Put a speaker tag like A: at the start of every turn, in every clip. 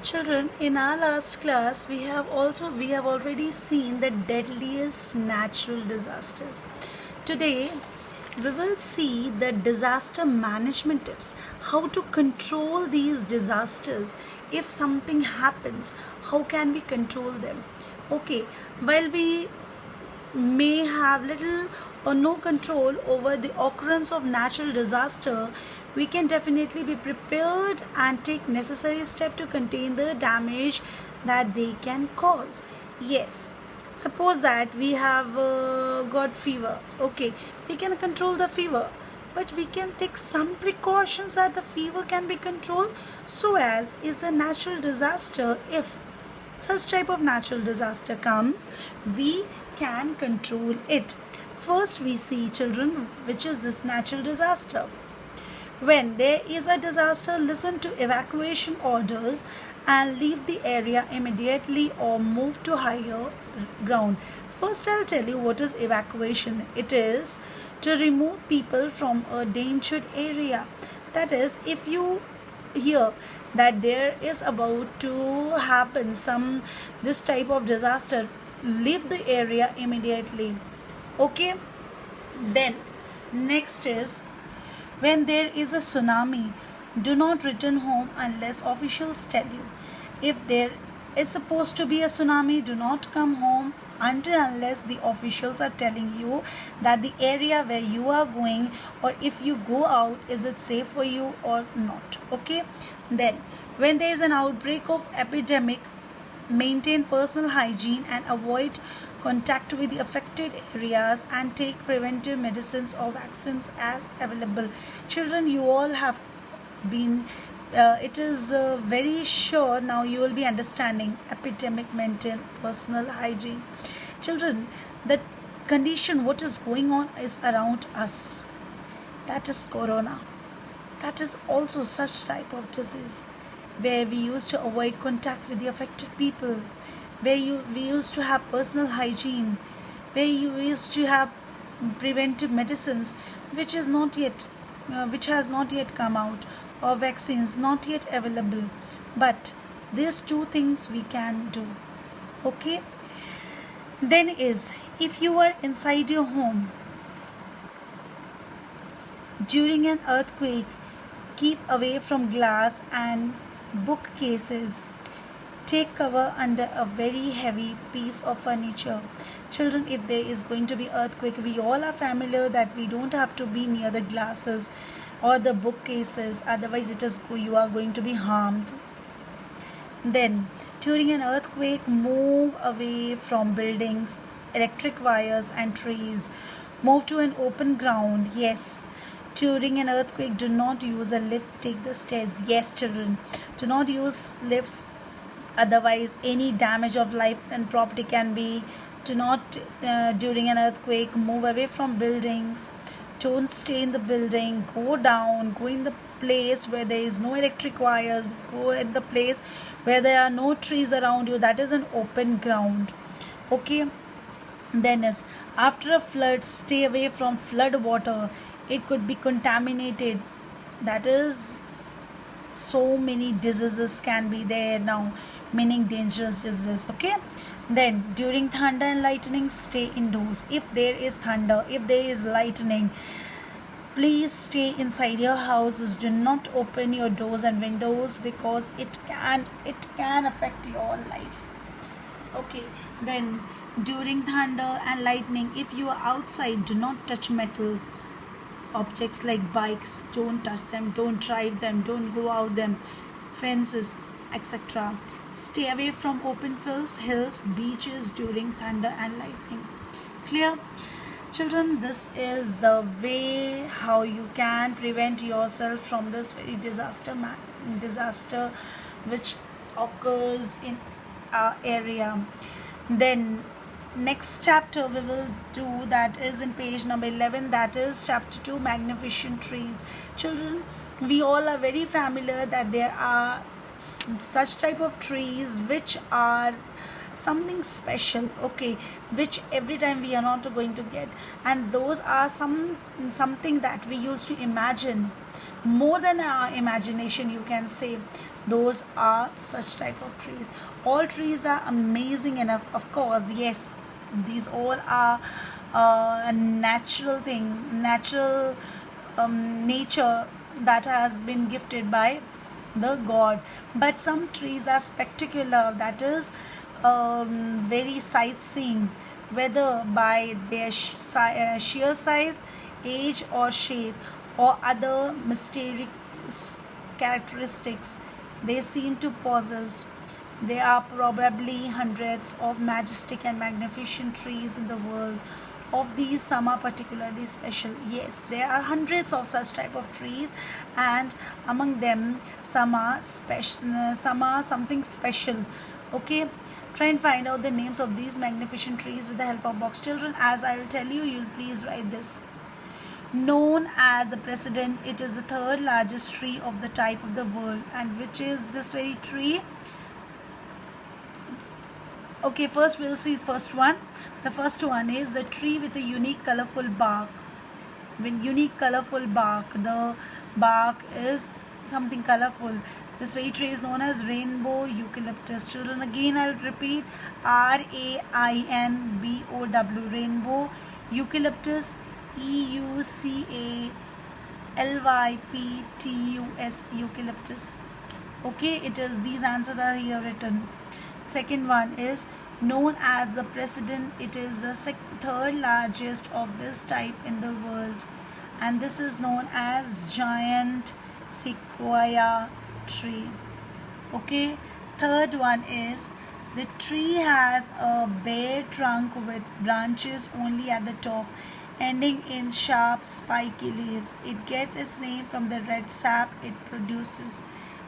A: Children, in our last class, we have already seen the deadliest natural disasters. Today, we will see the disaster management tips, how to control these disasters. If something happens, how can we control them? Okay, while we may have little or no control over the occurrence of natural disaster, we can definitely be prepared and take necessary steps to contain the damage that they can cause. Yes, suppose that we have got fever. Okay, we can control the fever, but we can take some precautions that the fever can be controlled so as is a natural disaster. If such type of natural disaster comes, we can control it. First, we see, children, which is this natural disaster. When there is a disaster, listen to evacuation orders and leave the area immediately or move to higher ground. First, I'll tell you what is evacuation. It is to remove people from a dangerous area. That is, if you hear that there is about to happen some this type of disaster, leave the area immediately. Okay, then next is when there is a tsunami, do not return home unless officials tell you. If there is supposed to be a tsunami, do not come home until unless the officials are telling you that the area where you are going, or if you go out, is it safe for you or not. Okay, then when there is an outbreak of epidemic, maintain personal hygiene and avoid contact with the affected areas and take preventive medicines or vaccines as available. Children, you all have been it is very sure now you will be understanding epidemic, maintain personal hygiene. Children, the condition what is going on is around us, that is corona. That is also such type of disease where we used to avoid contact with the affected people, where we used to have personal hygiene, where you used to have preventive medicines, which is not yet which has not yet come out, or vaccines not yet available. But these two things we can do. Okay, then is, if you are inside your home during an earthquake, keep away from glass and bookcases. Take cover under a very heavy piece of furniture. Children, if there is going to be earthquake, we all are familiar that we don't have to be near the glasses or the bookcases, otherwise you are going to be harmed. Then during an earthquake, move away from buildings, electric wires and trees. Move to an open ground. Yes, during an earthquake, do not use a lift, take the stairs. Yes, children, do not use lifts, otherwise any damage of life and property can be. Do not during an earthquake move away from buildings, don't stay in the building, go down, go in the place where there is no electric wires, go at the place where there are no trees around you, that is an open ground. Okay, then is, after a flood, stay away from flood water, it could be contaminated. That is, so many diseases can be there now, meaning dangerous diseases. Okay, then during thunder and lightning, stay indoors. If there is thunder, if there is lightning, please stay inside your houses. Do not open your doors and windows because it can affect your life. Okay, then during thunder and lightning, if you are outside, do not touch metal objects like bikes, don't touch them, don't drive them, don't go out them, fences, etc. Stay away from open fields, hills, beaches during thunder and lightning. Clear? Children, this is the way how you can prevent yourself from this very disaster which occurs in our area. Then next chapter we will do, that is in page number 11, that is chapter 2, magnificent trees. Children, we all are very familiar that there are such type of trees which are something special, okay, which every time we are not going to get, and those are something that we used to imagine more than our imagination, you can say. Those are such type of trees. All trees are amazing enough, of course. Yes, these all are a natural thing, natural nature that has been gifted by the god. But some trees are spectacular, that is very sightseeing, whether by their sheer size, age, or shape, or other mysterious characteristics they seem to possess. There are probably hundreds of majestic and magnificent trees in the world. Of these, some are particularly special. Yes, there are hundreds of such type of trees, and among them, some are special. Some are something special. Okay, try and find out the names of these magnificent trees with the help of box. Children, as I'll tell you, you'll please write this. Known as the president, it is the third largest tree of the type of the world. And which is this very tree? Okay, first we'll see first one. The first one is the tree with a unique colorful bark. With unique colorful bark, the bark is something colorful. This very tree is known as rainbow eucalyptus. Children, again I'll repeat, RAINBOW, rainbow eucalyptus, EUCALYPTUS, eucalyptus. Okay, it is, these answers are here written. Second one is known as the president. It is the third largest of this type in the world, and this is known as giant sequoia tree. Okay, third one is the tree has a bare trunk with branches only at the top, ending in sharp spiky leaves. It gets its name from the red sap it produces.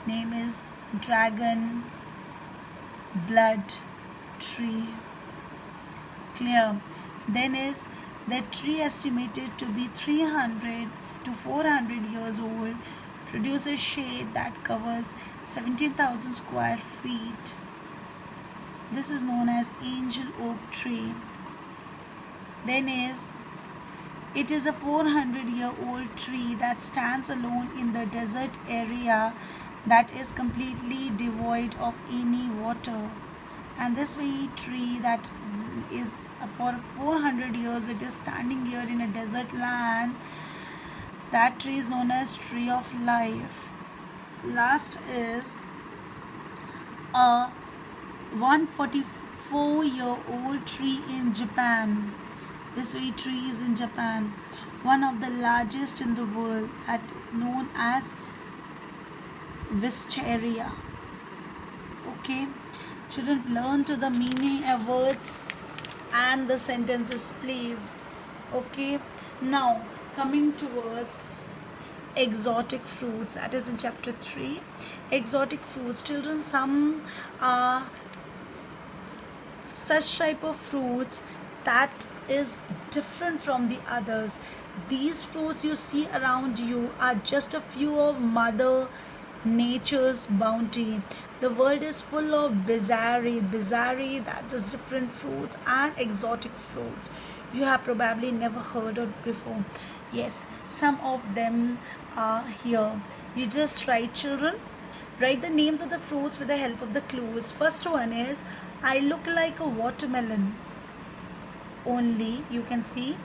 A: Name is dragon blood tree. Clear? Then is the tree estimated to be 300 to 400 years old, produces shade that covers 17,000 square feet. This is known as angel oak tree. Then is it is a 400-year-old tree that stands alone in the desert area that is completely devoid of any water. And this very tree that is for 400 years, it is standing here in a desert land. That tree is known as tree of life. Last is a 144-year-old tree in Japan. This very tree is in Japan, one of the largest in the world, known as wisteria. Okay, children, learn to the meaning of words and the sentences, please. Okay, now coming towards exotic fruits, that is in chapter 3. Exotic fruits, children, some are such type of fruits that is different from the others. These fruits you see around you are just a few of Mother Nature's bounty. The world is full of bizarre, that is different fruits and exotic fruits you have probably never heard of before. Yes, some of them are here. You just write, children, write the names of the fruits with the help of the clues. First one is, I look like a watermelon. Only, you can see,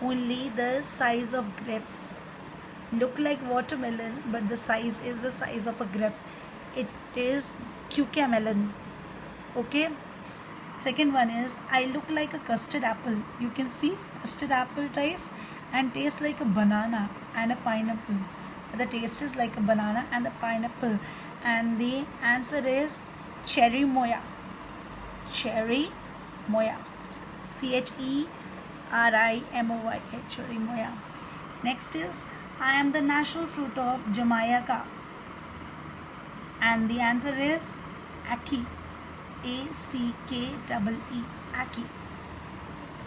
A: only the size of grapes. Look like watermelon, but the size is the size of a grapes. It is cucamelon. Okay. Second one is, I look like a custard apple. You can see custard apple types and taste like a banana and a pineapple. The taste is like a banana and a pineapple. And the answer is cherry moya. Cherry moya. CHERIMOY, cherry moya. Next is, I am the national fruit of Jamaica. And the answer is Ackee. ACKEE. Ackee.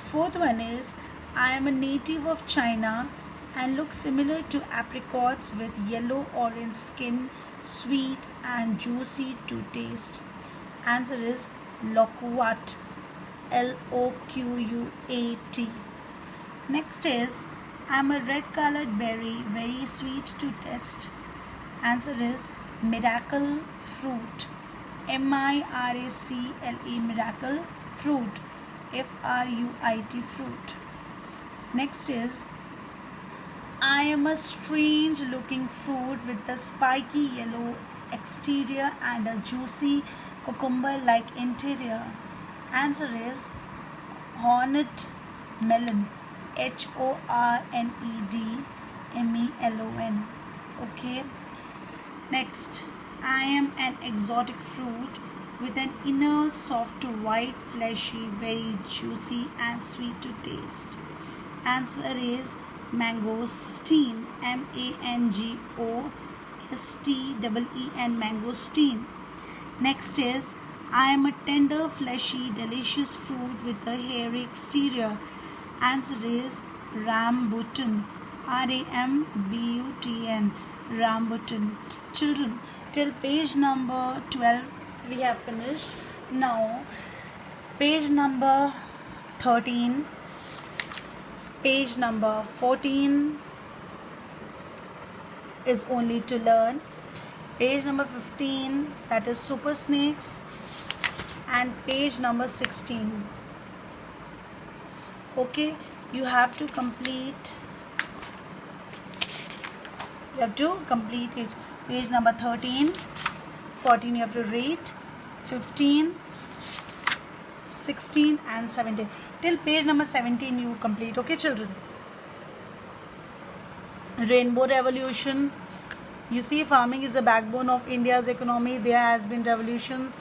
A: Fourth one is, I am a native of China and look similar to apricots with yellow-orange skin, sweet and juicy to taste. Answer is loquat. LOQUAT. Next is, I am a red colored berry, very sweet to taste. Answer is Miracle fruit. MIRACLE, miracle fruit. FRUIT, fruit. Next is, I am a strange looking fruit with a spiky yellow exterior and a juicy cucumber like interior. Answer is hornet melon. HORNED MELON. Okay. Next, I am an exotic fruit with an inner soft white fleshy very juicy and sweet to taste. Answer is mangosteen. MANGOSTEEN, mangosteen. Next is, I am a tender fleshy delicious fruit with a hairy exterior. Answer is rambutan. RAMBUTN, rambutan. Children, till page number 12 we have finished. Now page number 13, page number 14 is only to learn. Page number 15, that is super snakes, and page number 16. Okay, you have to complete it. Page number 13, 14 you have to read, 15, 16 and 17. Till page number 17 you complete. Okay children. Rainbow revolution. You see, farming is the backbone of India's economy. There has been revolutions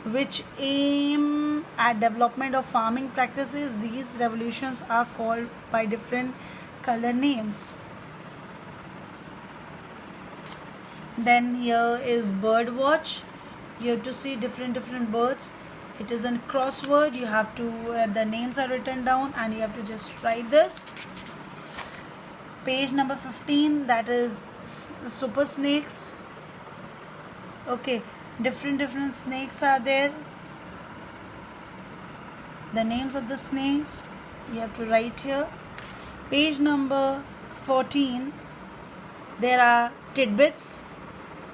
A: which aim at development of farming practices. These revolutions are called by different color names. Then here is bird watch. You have to see different birds. It is a crossword. You have to the names are written down and you have to just write this. Page number 15, that is super snakes. Okay, different snakes are there. The names of the snakes you have to write here. Page number 14, there are tidbits.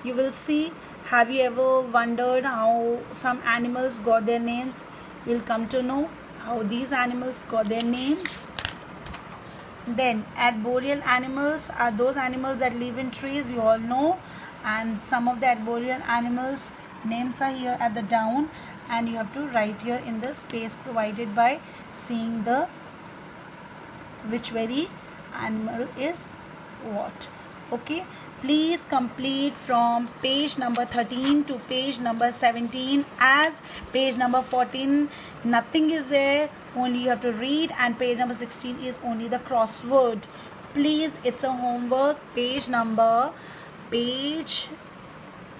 A: You will see, have you ever wondered how some animals got their names? You will come to know how these animals got their names. Then arboreal animals are those animals that live in trees, you all know, and some of the arboreal animals names are here at the down, and you have to write here in the space provided by seeing the which very animal is what. Okay, please complete from page number 13 to page number 17, as page number 14 nothing is there, only you have to read, and page number 16 is only the crossword. Please, it's a homework. Page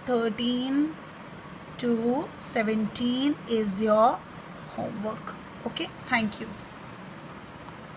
A: 13 to 17 is your homework. Okay, thank you.